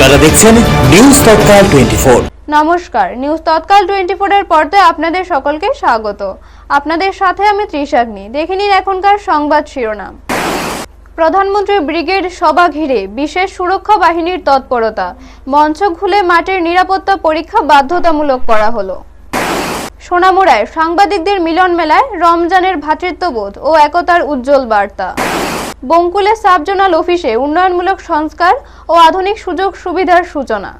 আপনারা দেখছেন নিউজ তৎকাল 24। নমস্কার, নিউজ তৎকাল 24 এর পর্দায় আপনাদের সকলকে স্বাগত। আপনাদের সাথে আমি ত্রিশাগ্নি। দেখে নিন এখনকার সংবাদ শিরোনাম। প্রধানমন্ত্রীর ব্রিগেড সভা ঘিরে বিশেষ সুরক্ষা বাহিনীর তৎপরতা। মঞ্চ খুলে মাঠের নিরাপত্তা পরীক্ষা বাধ্যতামূলক করা হলো। সোনামুড়ায় সাংবাদিকদের মিলন মেলায় রমজানের ভ্রাতৃত্ববোধ ও একতার উজ্জ্বল বার্তা। বঙ্কুলে সাব জোনাল অফিসে উন্নয়নমূলক সংস্কার ও আধুনিক সুযোগ সুবিধার সূচনা।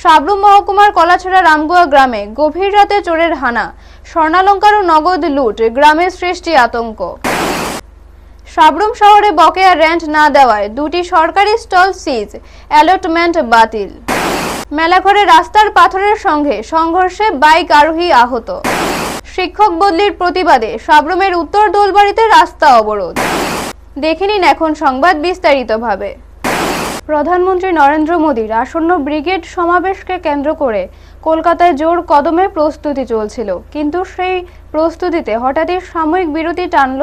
সাবরুম মহকুমার কলাছড়া রামগুয়া গ্রামে গভীর রাতে চোরের হানা, স্বর্ণালঙ্কার ও নগদ লুট, গ্রামে সৃষ্টি আতঙ্ক। সাবরুম শহরে বকেয়া রেন্ট না দেওয়ায় দুটি সরকারি স্টল সিজ, অ্যালটমেন্ট বাতিল। মেলাঘরে রাস্তার পাথরের সঙ্গে সংঘর্ষে বাইক আরোহী আহত। শিক্ষক বদলির প্রতিবাদে সাবরুমের উত্তর দোলবাড়িতে রাস্তা অবরোধ। দেখে নিন এখন সংবাদ বিস্তারিতভাবে। প্রধানমন্ত্রী নরেন্দ্র মোদীর আসন্ন ব্রিগেড সমাবেশকে কেন্দ্র করে কলকাতায় জোর কদমে প্রস্তুতি চলছিল, কিন্তু সেই প্রস্তুতিতে হঠাৎই সাময়িক বিরতি টানল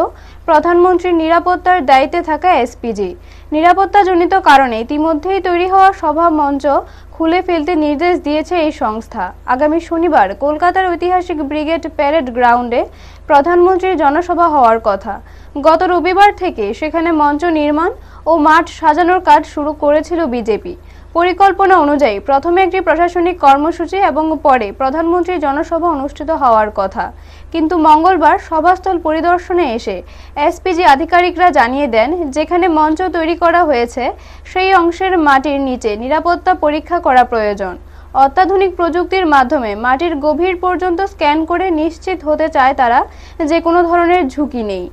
প্রধানমন্ত্রীর নিরাপত্তার দায়িত্বে থাকা এসপিজি। নিরাপত্তাজনিত কারণে ইতিমধ্যেই তৈরি হওয়া সভা মঞ্চ খুলে ফেলতে নির্দেশ দিয়েছে এই সংস্থা। আগামী শনিবার কলকাতার ঐতিহাসিক ব্রিগেড প্যারেড গ্রাউন্ডে প্রধানমন্ত্রীর জনসভা হওয়ার কথা। গত রবিবার থেকে সেখানে মঞ্চ নির্মাণ ও মাঠ সাজানোর কাজ শুরু করেছিল বিজেপি। পরিকল্পনা অনুযায়ী প্রথমে একটি প্রশাসনিক কর্মসূচি এবং পরে প্রধানমন্ত্রীর জনসভা অনুষ্ঠিত হওয়ার কথা, কিন্তু মঙ্গলবার সভাস্থল পরিদর্শনে এসে এসপিজি আধিকারিকরা জানিয়ে দেন, যেখানে মঞ্চ তৈরি করা হয়েছে সেই অংশের মাটির নিচে নিরাপত্তা পরীক্ষা করা প্রয়োজন। অত্যাধুনিক প্রযুক্তির মাধ্যমে মাটির গভীর পর্যন্ত স্ক্যান করে নিশ্চিত হতে চায় তারা যে কোনো ধরনের ঝুঁকি নেই।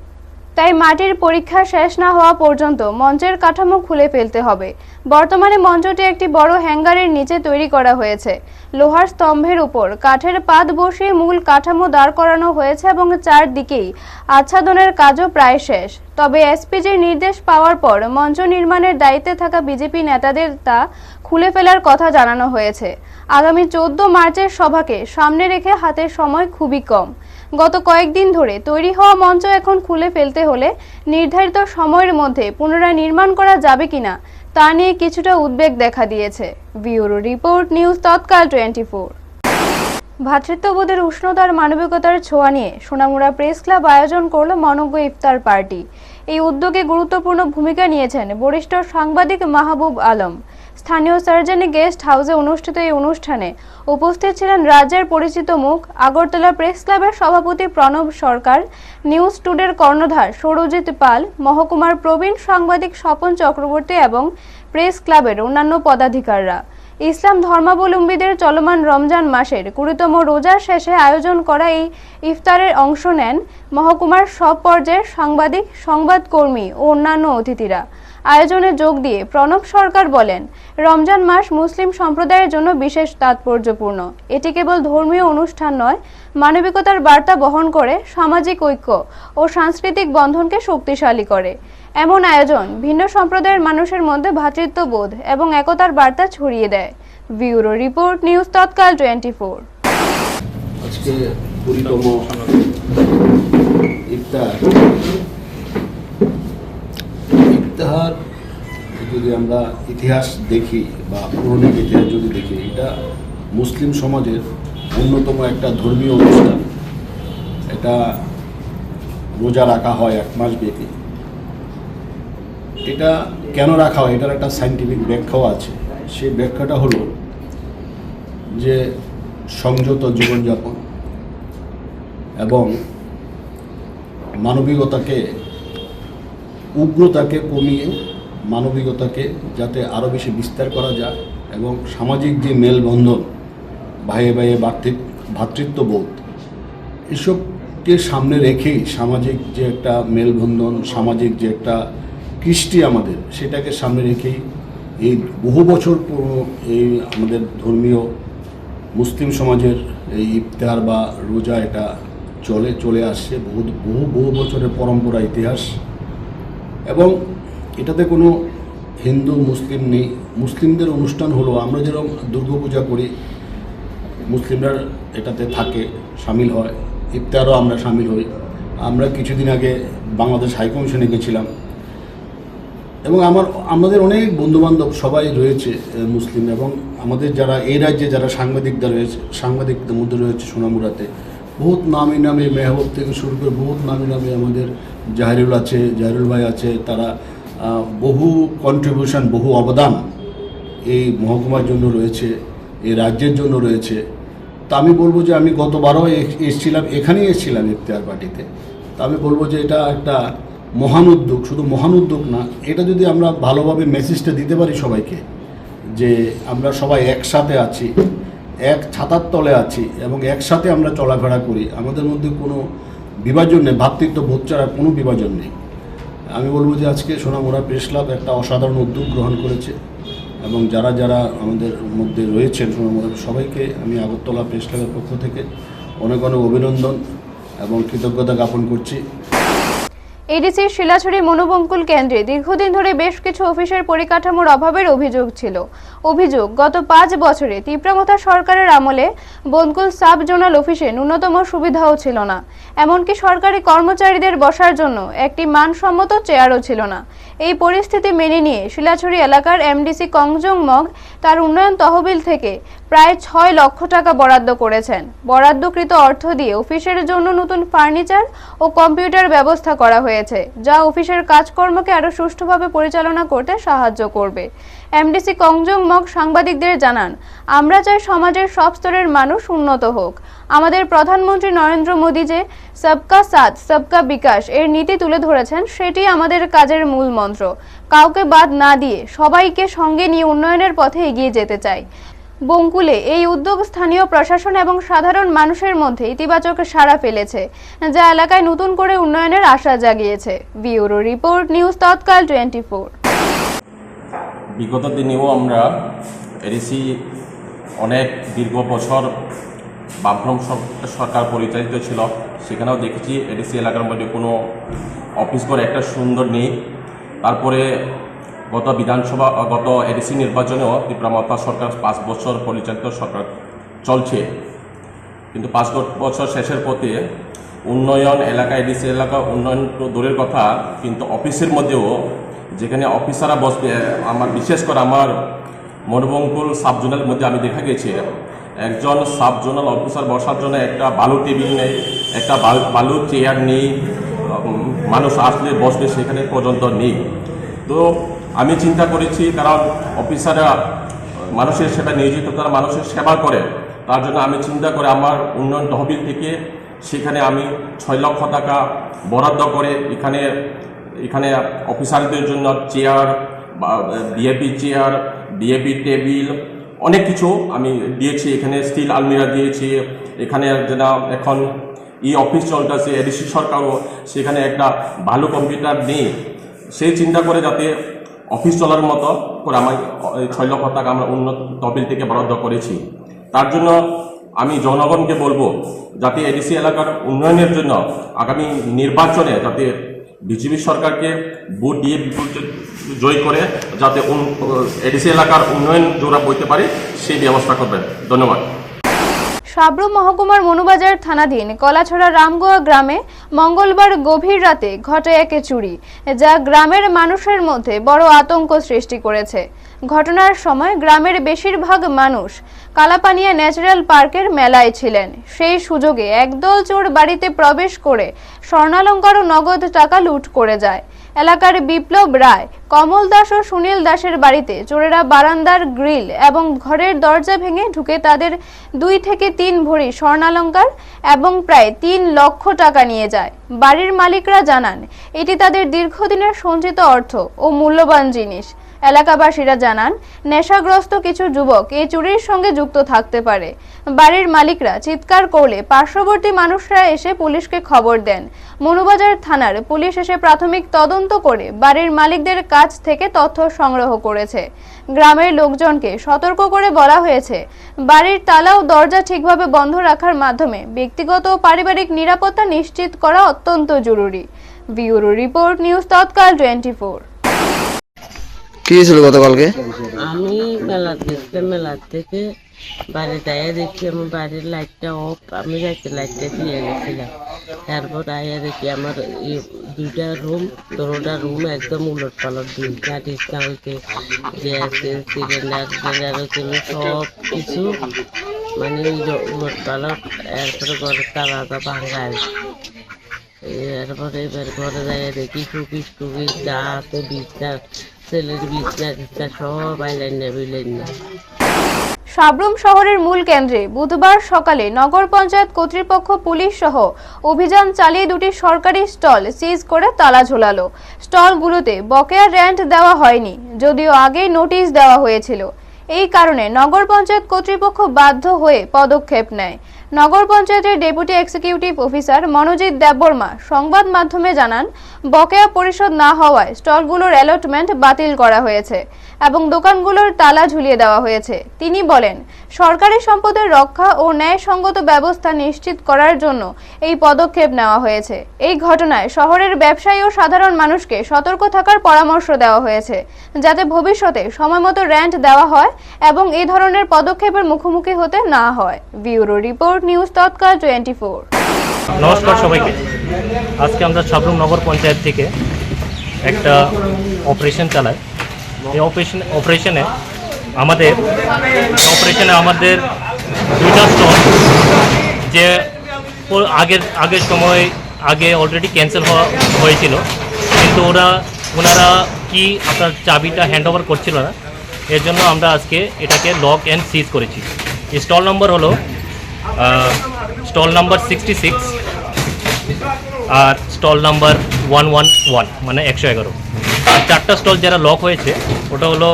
তাই মাটির পরীক্ষা শেষ না হওয়া পর্যন্ত মঞ্চের কাঠামো খুলে ফেলতে হবে। বর্তমানে মঞ্চটি একটি বড় হ্যাঙ্গারের নিচে তৈরি করা হয়েছে। লোহার স্তম্ভের উপর কাঠের পাত বসিয়ে মূল কাঠামো দাঁড় করানো হয়েছে এবং চারদিকেই আচ্ছাদনের কাজও প্রায় শেষ। তবে এসপিজির নির্দেশ পাওয়ার পর মঞ্চ নির্মাণের দায়িত্বে থাকা বিজেপি নেতাদের তা খুলে ফেলার কথা জানানো হয়েছে। আগামী 14 মার্চের সভাকে সামনে রেখে হাতে সময় খুবই কম। গত কয়েকদিন ধরে তৈরি হওয়া মঞ্চ এখন খুলে ফেলতে হলে নির্ধারিত সময়ের মধ্যে পুনরায় নির্মাণ করা যাবে কিনা তা নিয়ে কিছুটা উদ্বেগ দেখা দিয়েছে। ব্যুরো রিপোর্ট, নিউজ তৎকাল 24। ভ্রাতৃত্ববোধের উষ্ণতার মানবিকতার ছোঁয়া নিয়ে সোনামুড়া প্রেস ক্লাব আয়োজন করল মনোজ্ঞ ইফতার পার্টি। এই উদ্যোগে গুরুত্বপূর্ণ ভূমিকা নিয়েছেন বরিষ্ঠ সাংবাদিক মাহবুব আলম। স্থানীয় সার্জানি গেস্ট হাউসে অনুষ্ঠিত এই অনুষ্ঠানে উপস্থিত ছিলেন রাজ্যের পরিচিত মুখ আগরতলা প্রেস ক্লাবের সভাপতি প্রণব সরকার, নিউজ টুডের কর্ণধার সৌরজিৎ পাল, মহকুমার প্রবীণ সাংবাদিক স্বপন চক্রবর্তী এবং প্রেস ক্লাবের অন্যান্য পদাধিকাররা। ইসলাম ধর্মাবলম্বীদের চলমান রমজান মাসের 20তম রোজার শেষে আয়োজন করা এই ইফতারের অংশ নেন মহকুমার সব পর্যায়ের সাংবাদিক, সংবাদকর্মী ও অন্যান্য অতিথিরা। আয়োজনে যোগ দিয়ে প্রণব সরকার বলেন, রমজান মাস মুসলিম সম্প্রদায়ের জন্য বিশেষ তাৎপর্যপূর্ণ। এটি কেবল ধর্মীয় অনুষ্ঠান নয়, মানবিকতার বার্তা বহন করে, সামাজিক ঐক্য ও সাংস্কৃতিক বন্ধনকে শক্তিশালী করে। এমন আয়োজন ভিন্ন সম্প্রদায়ের মানুষের মধ্যে ভ্রাতৃত্ববোধ এবং একতার বার্তা ছড়িয়ে দেয়। ব্যুরো রিপোর্ট, নিউজ তৎকাল 24। আজকে 20তম ইফতার যদি আমরা ইতিহাস দেখি বা পৌরাণিক ইতিহাস যদি দেখি, এটা মুসলিম সমাজের অন্যতম একটা ধর্মীয় অনুষ্ঠান। এটা রোজা রাখা হয় 1 মাস ব্যাপী। এটা কেন রাখা হয়, এটার একটা সায়েন্টিফিক ব্যাখ্যাও আছে। সেই ব্যাখ্যাটা হলো যে সংযত জীবনযাপন এবং মানবিকতাকে, উগ্রতাকে কমিয়ে মানবিকতাকে যাতে আরও বেশি বিস্তার করা যায় এবং সামাজিক যে মেলবন্ধন, ভাইয়ে ভাইয়ে ভ্রাতৃত্ববোধ, এসবকে সামনে রেখেই সামাজিক যে একটা মেলবন্ধন, সামাজিক যে একটা কৃষ্টি আমাদের, সেটাকে সামনে রেখেই এই বহু বছর এই আমাদের ধর্মীয় মুসলিম সমাজের এই ইফতার বা রোজা এটা চলে আসছে। বহু বছরের পরম্পরা, ইতিহাস। এবং এটাতে কোনো হিন্দু মুসলিম নেই। মুসলিমদের অনুষ্ঠান হলো, আমরা যেরকম দুর্গাপূজা করি, মুসলিমরা এটাতে থাকে, সামিল হয়। ইফতারও আমরা সামিল হই। আমরা কিছুদিন আগে বাংলাদেশ হাইকমিশনে গেছিলাম। এবং আমাদের অনেক বন্ধুবান্ধব সবাই রয়েছে মুসলিম, এবং আমাদের যারা এই রাজ্যে যারা সাংবাদিকদের মধ্যে রয়েছে সোনামুড়াতে বহুত নামি নামি মেহবুব থেকে শুরু করে বহুত নামি নামি আমাদের জাহিরুল ভাই আছে, তারা বহু কন্ট্রিবিউশন, বহু অবদান এই মহকুমার জন্য রয়েছে, এই রাজ্যের জন্য রয়েছে। তা আমি বলবো যে আমি গতবারও এখানেই এসেছিলাম ইফতেহার পার্টিতে। তা আমি বলবো যে এটা একটা মহান উদ্যোগ, শুধু মহান উদ্যোগ না, এটা যদি আমরা ভালোভাবে মেসেজটা দিতে পারি সবাইকে যে আমরা সবাই একসাথে আছি, এক ছাতার তলে আছি এবং একসাথে আমরা চলাফেরা করি, আমাদের মধ্যে কোনো বিভাজন নেই, ভ্রাতৃত্ববোধ ছাড়া কোনো বিভাজন নেই। আমি বলবো যে আজকে সোনামুড়া প্রেস ক্লাব একটা অসাধারণ উদ্যোগ গ্রহণ করেছে, এবং যারা যারা আমাদের মধ্যে রয়েছেন সোনামুড়ার সবাইকে আমি আগরতলা প্রেস ক্লাবের পক্ষ থেকে অনেক অনেক অভিনন্দন এবং কৃতজ্ঞতা জ্ঞাপন করছি। এডিসির শিলাছড়ি মনোবঙ্কুল কেন্দ্রে দীর্ঘদিন ধরে বেশ কিছু অফিসের পরিকাঠামোর অভাবের অভিযোগ ছিল। গত 5 বছরে তীব্রমথা সরকারের আমলে বনকুল সাব জোনাল অফিসে ন্যূনতম সুবিধাও ছিল না, এমনকি সরকারি কর্মচারীদের বসার জন্য একটি মানসম্মত চেয়ারও ছিল না। এই পরিস্থিতি মেনে নিয়ে শিলাছড়ি এলাকার এমডিসি কংজং মগ তার উন্নয়ন তহবিল থেকে প্রায় 6 লক্ষ টাকা বরাদ্দ করেছেন। বরাদ্দকৃত অর্থ দিয়ে অফিসের জন্য নতুন ফার্নিচার ও কম্পিউটার ব্যবস্থা করা হয়েছে, যা অফিসের কাজকর্মকে আরো সুষ্ঠুভাবে পরিচালনা করতে সাহায্য করবে। এমডিসি কংজং মগ সাংবাদিকদের জানান, আমরা চাই সমাজের সব স্তরের মানুষ উন্নত হোক। আমাদের প্রধানমন্ত্রী নরেন্দ্র মোদী যে সবকা সাথ সবকা বিকাশ এর নীতি তুলে ধরেছেন, সেটি আমাদের কাজের মূল মন্ত্র। কাউকে বাদ না দিয়ে সবাইকে সঙ্গে নিয়ে উন্নয়নের পথে এগিয়ে যেতে চাই। বঙ্কুলে এই উদ্যোগ স্থানীয় প্রশাসন এবং সাধারণ মানুষের মধ্যে ইতিবাচক সাড়া ফেলেছে, যা এলাকায় নতুন করে উন্নয়নের আশা জাগিয়েছে। ব্যুরো রিপোর্ট, নিউজ তৎকাল 24। বিগত দিনেও আমরা এডিসি অনেক দীর্ঘ বছর বামফ্রম সরকার পরিচালিত ছিল, সেখানেও দেখেছি এডিসি এলাকার মধ্যে কোনো অফিস ঘর একটা সুন্দর নেই। তারপরে গত এডিসি নির্বাচনেও তীব্রমথা সরকার 5 বছর পরিচালিত সরকার চলছে, কিন্তু 5 বছর শেষের পথে উন্নয়ন এডিসি এলাকা উন্নয়ন তো দূরের কথা, কিন্তু অফিসের মধ্যেও যেখানে অফিসাররা বসবে, বিশেষ করে আমার মনোবঙ্কুল সাব জোনালের মধ্যে আমি দেখা গেছে একজন সাব জোনাল অফিসার বসার জন্য একটা বালু টেবিল নেই, একটা বালু চেয়ার নেই, মানুষ আসলে বসবে সেখানে পর্যন্ত নেই। তো আমি চিন্তা করেছি, কারণ অফিসাররা মানুষের সেবা নিয়োজিত, তারা মানুষের সেবা করে, তার জন্য আমি চিন্তা করে আমার উন্নয়ন তহবিল থেকে সেখানে আমি 6 লক্ষ টাকা বরাদ্দ করে এখানে অফিসারদের জন্য chair, DAP chair, DAP table, অনেক কিছু আমি দিয়েছি। এখানে স্টিল আলমিরা দিয়েছি। এখানে যেন এখন অফিস চলতেছে, এডিসি সরকারও সেখানে একটা ভালো কম্পিউটার নেই, সেই চিন্তা করে যাতে অফিস চলার মতো করে আমার 6 লক্ষ টাকা আমরা উন্নত তহবিল থেকে বরাদ্দ করেছি। তার জন্য আমি জনগণকে বলবো যাতে এডিসি এলাকার উন্নয়নের জন্য আগামী নির্বাচনে যাতে বিজেপি সরকারকে ভোট দিয়ে জয় করে যাতে এডিসি এলাকার উন্নয়ন জোড়া বইতে পারে সেই ব্যবস্থা করবেন। ধন্যবাদ। সাবরু মহকুমার মনুবাজার থানাধীন কলাছড়া রামগোয়া গ্রামে মঙ্গলবার গভীর রাতে ঘটে এক চুরি, যা গ্রামের মানুষের মধ্যে বড় আতঙ্ক সৃষ্টি করেছে। ঘটনার সময় গ্রামের বেশিরভাগ মানুষ কালাপানিয়া ন্যাচারাল পার্কের মেলায় ছিলেন। সেই সুযোগে একদল চোর বাড়িতে প্রবেশ করে স্বর্ণালঙ্কার ও নগদ টাকা লুট করে যায়। এলাকার বিপ্লব রায়, কমল দাস ও সুনীল দাসের বাড়িতে চোরেরা বারান্দার গ্রিল এবং ঘরের দরজা ভেঙে ঢুকে তাদের 2 থেকে 3 ভরি স্বর্ণালঙ্কার এবং প্রায় 3 লক্ষ টাকা নিয়ে যায়। বাড়ির মালিকরা জানান, এটি তাদের দীর্ঘদিনের সঞ্চিত অর্থ ও মূল্যবান জিনিস। এলাকাবাসীরা জানান, নেশাগ্রস্ত কিছু যুবক এই চুরির সঙ্গে যুক্ত থাকতে পারে। বাড়ির মালিকরা চিৎকার করলে পার্শ্ববর্তী মানুষরা এসে পুলিশকে খবর দেন। মনুবাজার থানার পুলিশ এসে প্রাথমিক তদন্ত করে বাড়ির মালিকদের কাছ থেকে তথ্য সংগ্রহ করেছে। গ্রামের লোকজনকে সতর্ক করে বলা হয়েছে, বাড়ির তালা ও দরজা ঠিকভাবে বন্ধ রাখার মাধ্যমে ব্যক্তিগত ও পারিবারিক নিরাপত্তা নিশ্চিত করা অত্যন্ত জরুরি। ব্যুরো রিপোর্ট, নিউজ তৎকাল 24। কি ছিল গতকালকে? আমি মেলা গেছিলাম, মেলার থেকে বাড়ি যাইয়া দেখি আমার বাড়ির লাইটটা অফ, আমি যাইতে লাইটটা দিয়ে গেছিলাম। তারপর আইয়া দেখি আমার দুইটা রুম, দুটা রুম একদম উলট পালট, বিছনা টিছনা হইতে, গ্যাস সিলিন্ডার হচ্ছে সব কিছু মানে উলট পালট। এরপরে ঘরের তালাটা ভাঙা আছে। এরপরে এবার ঘরে যাইয়া দেখি টুকি টুকি যা আছে বিছনা, ছেলের বিছনা টিছনা সব আইলেন না বিলেন না। সাব্রুম শহরের মূল কেন্দ্রে বুধবার সকালে নগর পঞ্চায়েত কর্তৃপক্ষ পুলিশ সহ অভিযান চালিয়ে দুটি সরকারি স্টল সিজ করে তালা ঝোলালো। স্টলগুলোতে বকেয়া রেন্ট দেওয়া হয়নি, যদিও আগেই নোটিশ দেওয়া হয়েছিল। এই কারণে নগর পঞ্চায়েত কর্তৃপক্ষ বাধ্য হয়ে পদক্ষেপ নেয়। নগর পঞ্চায়েতের deputy executive officer Manojit Debbarma সংবাদ মাধ্যমে জানান, বকেয়া পরিশোধ না হওয়ায় স্টলগুলোর অ্যালটমেন্ট বাতিল করা হয়েছে এবং দোকানগুলোর তালা ঝুলিয়ে দেওয়া হয়েছে। তিনি বলেন, সরকারি সম্পদের রক্ষা ও ন্যায়সঙ্গত ব্যবস্থা নিশ্চিত করার জন্য এই পদক্ষেপ নেওয়া হয়েছে। এই ঘটনায় শহরের ব্যবসায়ী ও সাধারণ মানুষকে সতর্ক থাকার পরামর্শ দেওয়া হয়েছে, যাতে ভবিষ্যতে সময়মতো রেন্ট দেওয়া হয় এবং এই ধরনের পদক্ষেপের মুখোমুখি হতে না হয়। ব্যুরো রিপোর্ট, নিউজ তৎকাল 24। নমস্কার সবাইকে। আজকে আমরা সাব্রুম নগর পঞ্চায়েত থেকে একটা অপারেশন চালাই। এই অপারেশনে আমাদের দুইটা স্টল যে আগের সময় অলরেডি ক্যান্সেল হয়েছিল, কিন্তু ওনারা কি আপনার চাবিটা হ্যান্ড ওভার করছিল না, এর জন্য আমরা আজকে এটাকে লক অ্যান্ড সিজ করেছি। স্টল নম্বর হলো স্টল নাম্বার 66 আর স্টল নাম্বার 111 মানে 111। আর চারটা স্টল যারা লক হয়েছে ওটা হলো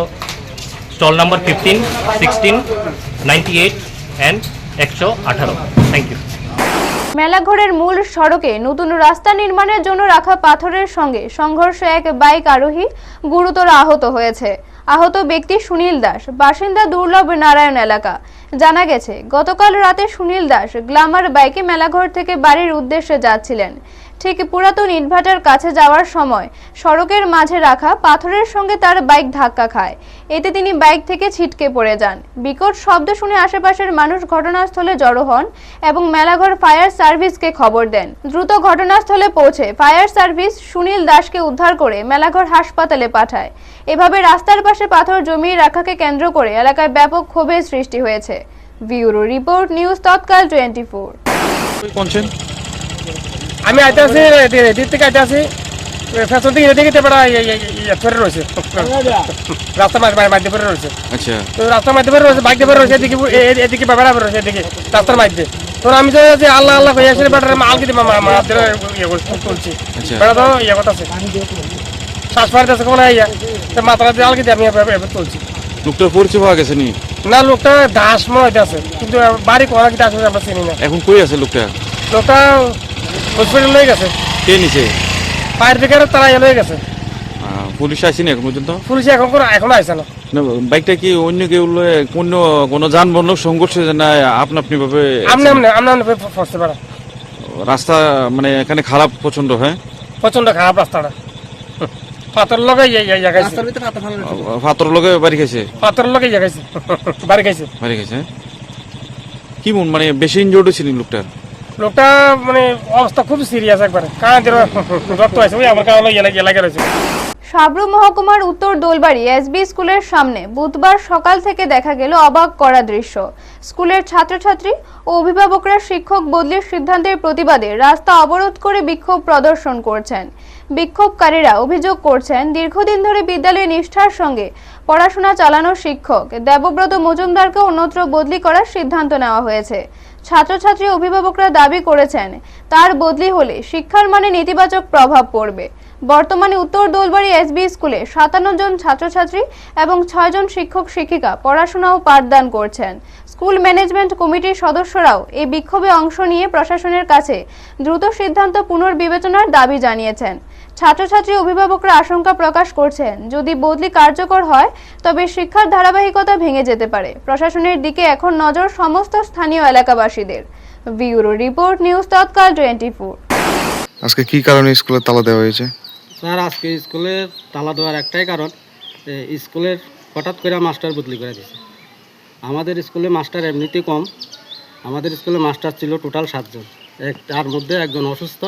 stall number 15, 16, 98 and 118। Thank you. মেলাঘরের মূল সড়কে নতুন রাস্তা নির্মাণের জন্য রাখা পাথরের সঙ্গে সংঘর্ষে এক বাইক আরোহী গুরুতর আহত হয়েছে। আহত ব্যক্তি সুনীল দাস, বাসিন্দা দুর্লভ নারায়ণ এলাকা। জানা গেছে, গতকাল রাতে সুনীল দাস গ্ল্যামার বাইকে মেলাঘর থেকে বাড়ির উদ্দেশ্যে যাচ্ছিলেন। ঠিক পুরাতন ইটভাটার কাছে যাওয়ার সময় সড়কের মাঝে রাখা পাথরের সঙ্গে তার বাইক ধাক্কা খায়। এতে তিনি বাইক থেকে ছিটকে পড়ে যান। বিকট শব্দ শুনে আশেপাশের মানুষ ঘটনাস্থলে জড়ো হন এবং মেলাঘর ফায়ার সার্ভিসকে খবর দেন। দ্রুত ঘটনাস্থলে পৌঁছে ফায়ার সার্ভিস সুনীল দাসকে উদ্ধার করে মেলাঘর হাসপাতালে পাঠায়। এভাবে রাস্তার পাশে পাথর জমিয়ে রাখাকে কেন্দ্র করে এলাকায় ব্যাপক ক্ষোভের সৃষ্টি হয়েছে। ব্যুরো রিপোর্ট, নিউজ তৎকাল 24। আমি আইতে আছি এদিক থেকে আইতে আছি, ফ্যাশন থেকে এদিকে ফেরে রয়েছে, রাস্তা মাঝে ফেরে রয়েছে। আচ্ছা, তো রাস্তার মাঝে ফেরে রয়েছে, বাইক ফেরে রয়েছে, এদিকে বেড়া ফেরে রয়েছে, এদিকে রাস্তার মাঝে। তো আমি তো আল্লাহ আল্লাহ হয়ে আসলে বেটার মাল কিনে তুলছি, বেড়া তো ইয়ে কথা আছে, শ্বাস ফাড়তে আছে কোন ইয়া, মাথাটা দিয়ে আলকি দিয়ে আমি এবার তুলছি। লোকটার পরিচয় পাওয়া গেছে নি? না, লোকটা দাস মনে হইতে আছে, কিন্তু বাড়ি কোন কি দাস আমরা চিনি না। এখন কই আছে লোকটা? লোকটা হসপিটাল লয়ে গেছে। কে নিছে? ফায়ার ব্রিগেডের তারা লয়ে গেছে। পুলিশ আসেনি এখন পর্যন্ত? পুলিশ এখন আসছে না। বাইকটা কি অন্য কেউ কোনো যানবাহন সংঘর্ষ না আপনা আপনি ভাবে? ফসতে পারে। রাস্তা মানে এখানে খারাপ প্রচন্ড, হ্যাঁ প্রচন্ড খারাপ রাস্তাটা। পাথর লগে পাথর লগে বাড়ি খাইছে, পাথর লগে বাড়ি খাইছে। কি মন মানে বেশি ইনজোর্ড ছিল লোকটা? লোকটা মানে অবস্থা খুব সিরিয়াস একবারে, রক্ত আছে ওই আমার কারণে এলাকা রয়েছে। সাব্রুম মহকুমার উত্তর দোলবাড়ি এসবি স্কুলের সামনে বুধবার সকাল থেকে দেখা গেল অবাক করা দৃশ্য। স্কুলের ছাত্রছাত্রী ও অভিভাবকরা শিক্ষক বদলির সিদ্ধান্তের প্রতিবাদে রাস্তা অবরোধ করে বিক্ষোভ প্রদর্শন করছেন। বিক্ষোভকারীরা অভিযোগ করছেন, দীর্ঘদিন ধরে বিদ্যালয়ে নিষ্ঠার সঙ্গে পড়াশোনা চালানো শিক্ষক দেবব্রত মজুমদারকে অন্যত্র বদলি করার সিদ্ধান্ত নেওয়া হয়েছে। ছাত্রছাত্রী অভিভাবকরা দাবি করেছেন, তার বদলি হলে শিক্ষার মানে নেতিবাচক প্রভাব পড়বে। বর্তমানে উত্তর দোলবাড়ি এসবি স্কুলে 57 জন ছাত্রছাত্রী এবং 6 জন শিক্ষক শিক্ষিকা পড়াশোনা ও পাঠদান করছেন। স্কুল ম্যানেজমেন্ট কমিটির সদস্যরাও এই বিক্ষোভে অংশ নিয়ে প্রশাসনের কাছে দ্রুত সিদ্ধান্ত পুনর্বিবেচনার দাবি জানিয়েছেন। ছাত্রছাত্রী অভিভাবকরা আশঙ্কা প্রকাশ করছেন, যদি বদলি কার্যকর হয় তবে শিক্ষার ধারাবাহিকতা ভেঙে যেতে পারে। প্রশাসনের দিকে এখন নজর সমস্ত স্থানীয় এলাকাবাসীদের। ব্যুরো রিপোর্ট, নিউজ তৎকাল 24। আজকে কি কারণে স্কুলে তালা দেওয়া হয়েছে? স্যার, আজকে স্কুলে তালা দেওয়ার একটাই কারণ, স্কুলের হঠাৎ করে মাস্টার বদলি করে দিয়েছে। আমাদের স্কুলে মাস্টার এমনিতেই কম, আমাদের স্কুলে মাস্টার ছিল টোটাল 7 জন, তার মধ্যে একজন অসুস্থ,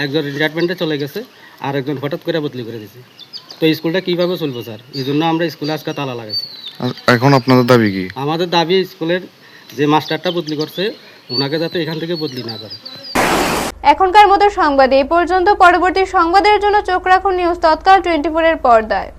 একজন রিটায়ারমেন্টে চলে গেছে, আর একজন হঠাৎ করে বদলি করে দিয়েছে। তো স্কুলটা কীভাবে চলবো স্যার? এই জন্য আমরা স্কুলে আজকে তালা লাগাইছি। এখন আপনাদের দাবি কি? আমাদের দাবি স্কুলের যে মাস্টারটা বদলি করছে ওনাকে যাতে এখান থেকে বদলি না করে। এখনকার মতো সংবাদ এই পর্যন্ত। পরবর্তী সংবাদের জন্য চোখ রাখুন নিউজ তৎকাল 24 এর পর্দায়।